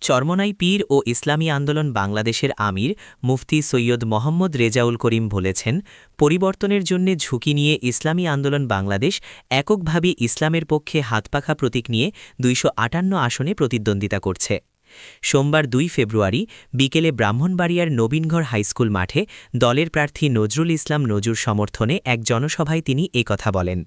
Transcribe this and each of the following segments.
চরমনাই পীর ও ইসলামী আন্দোলন বাংলাদেশের আমির মুফতি সৈয়দ মোহাম্মদ রেজাউল করিম বলেছেন, পরিবর্তনের জন্য ঝুঁকি নিয়ে ইসলামী আন্দোলন বাংলাদেশ এককভাবে ইসলামের পক্ষে হাতপাখা প্রতীক নিয়ে ২৫৮ আসনে প্রতিদ্বন্দ্বিতা করছে। সোমবার ২ ফেব্রুয়ারি বিকেলে ব্রাহ্মণবাড়িয়ার নবীনগর হাইস্কুল মাঠে দলের প্রার্থী নজরুল ইসলাম নজুর সমর্থনে এক জনসভায় তিনি একথা বলেন।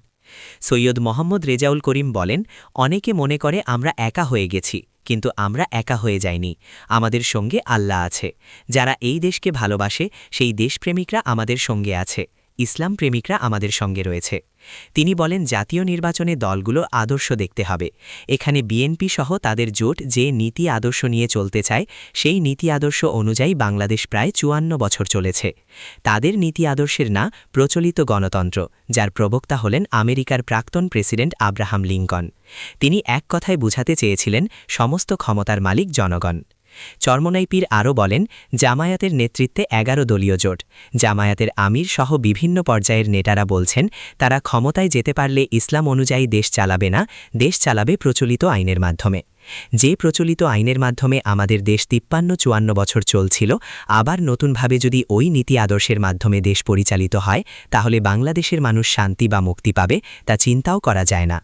সৈয়দ মোহাম্মদ রেজাউল করিম বলেন, অনেকে মনে করে আমরা একা হয়ে গেছি, কিন্তু আমরা একা হয়ে যাইনি। আমাদের সঙ্গে আল্লাহ আছে। যারা এই দেশকে ভালোবাসে সেই দেশপ্রেমিকরা আমাদের সঙ্গে আছে, ইসলাম প্রেমিকরা আমাদের সঙ্গে রয়েছে। তিনি বলেন, জাতীয় নির্বাচনে দলগুলো আদর্শ দেখতে হবে। এখানে বিএনপি সহ তাদের জোট যে নীতি আদর্শ নিয়ে চলতে চায়, সেই নীতি আদর্শ অনুযায়ী বাংলাদেশ প্রায় ৫৪ বছর চলেছে। তাদের নীতি আদর্শের না প্রচলিত গণতন্ত্র, যার প্রবক্তা হলেন আমেরিকার প্রাক্তন প্রেসিডেন্ট আব্রাহাম লিঙ্কন। তিনি এক কথায় বুঝাতে চেয়েছিলেন, সমস্ত ক্ষমতার মালিক জনগণ। চরমনাই পীর আরও বলেন, জামায়াতের নেতৃত্বে ১১ দলীয় জোট। জামায়াতের আমির সহ বিভিন্ন পর্যায়ের নেতারা বলছেন, তারা ক্ষমতায় যেতে পারলে ইসলাম অনুযায়ী দেশ চালাবে না, দেশ চালাবে প্রচলিত আইনের মাধ্যমে। যে প্রচলিত আইনের মাধ্যমে আমাদের দেশ ৫৩-৫৪ বছর চলছিল, আবার নতুনভাবে যদি ওই নীতি আদর্শের মাধ্যমে দেশ পরিচালিত হয়, তাহলে বাংলাদেশের মানুষ শান্তি বা মুক্তি পাবে, তা চিন্তাও করা যায় না।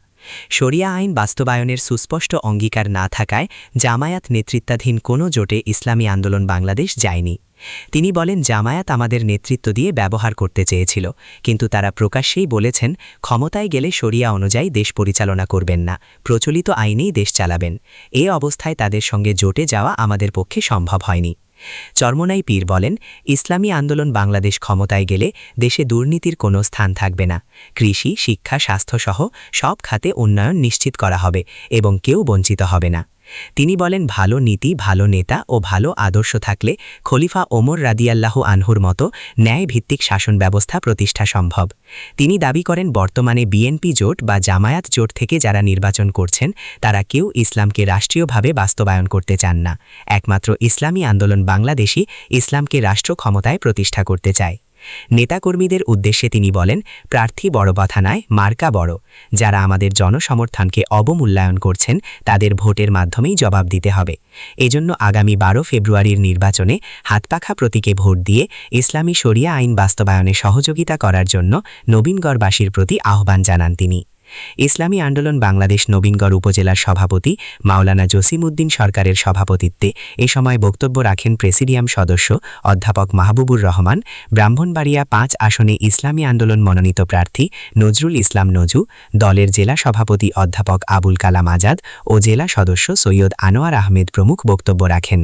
শরিয়া আইন বাস্তবায়নের সুস্পষ্ট অঙ্গীকার না থাকায় জামায়াত নেতৃত্বাধীন কোনো জোটে ইসলামী আন্দোলন বাংলাদেশ যায়নি। তিনি বলেন, জামায়াত আমাদের নেতৃত্ব দিয়ে ব্যবহার করতে চেয়েছিল, কিন্তু তারা প্রকাশ্যেই বলেছেন, ক্ষমতায় গেলে শরিয়া অনুযায়ী দেশ পরিচালনা করবেন না, প্রচলিত আইনেই দেশ চালাবেন। এ অবস্থায় তাদের সঙ্গে জোটে যাওয়া আমাদের পক্ষে সম্ভব হয়নি। চরমনাই পীর বলেন, ইসলামী আন্দোলন বাংলাদেশ ক্ষমতায় গেলে দেশে দুর্নীতির কোনো স্থান থাকবে না। কৃষি, শিক্ষা, স্বাস্থ্যসহ সব খাতে উন্নয়ন নিশ্চিত করা হবে এবং কেউ বঞ্চিত হবে না। তিনি বলেন, ভালো নীতি, ভালো নেতা ও ভালো আদর্শ থাকলে খলিফা ওমর রাদিয়াল্লাহু আনহুর মতো ন্যায়ভিত্তিক শাসন ব্যবস্থা প্রতিষ্ঠা সম্ভব। তিনি দাবি করেন, বর্তমানে বিএনপি জোট বা জামায়াত জোট থেকে যারা নির্বাচন করছেন, তারা কেউ ইসলামকে রাষ্ট্রীয়ভাবে বাস্তবায়ন করতে চান না। একমাত্র ইসলামী আন্দোলন বাংলাদেশই ইসলামকে রাষ্ট্র ক্ষমতায় প্রতিষ্ঠা করতে চায়। নেতাকর্মীদের উদ্দেশ্যে তিনি বলেন, প্রার্থী বড় কথা নয়, মার্কা বড়। যারা আমাদের জনসমর্থনকে অবমূল্যায়ন করছেন, তাদের ভোটের মাধ্যমেই জবাব দিতে হবে। এজন্য আগামী ১২ ফেব্রুয়ারির নির্বাচনে হাতপাখা প্রতীকে ভোট দিয়ে ইসলামী শরিয়া আইন বাস্তবায়নে সহযোগিতা করার জন্য নবীনগরবাসীর প্রতি আহ্বান জানান তিনি। ইসলামী আন্দোলন বাংলাদেশ নবীনগর উপজেলার সভাপতি মাওলানা জসিমউদ্দিন সরকারের সভাপতিত্বে এ সময় বক্তব্য রাখেন প্রেসিডিয়াম সদস্য অধ্যাপক মাহবুবুর রহমান, ব্রাহ্মণবাড়িয়া ৫ আসনে ইসলামী আন্দোলন মনোনীত প্রার্থী নজরুল ইসলাম নজু, দলের জেলা সভাপতি অধ্যাপক আবুল কালাম আজাদ ও জেলা সদস্য সৈয়দ আনোয়ার আহমেদ প্রমুখ বক্তব্য রাখেন।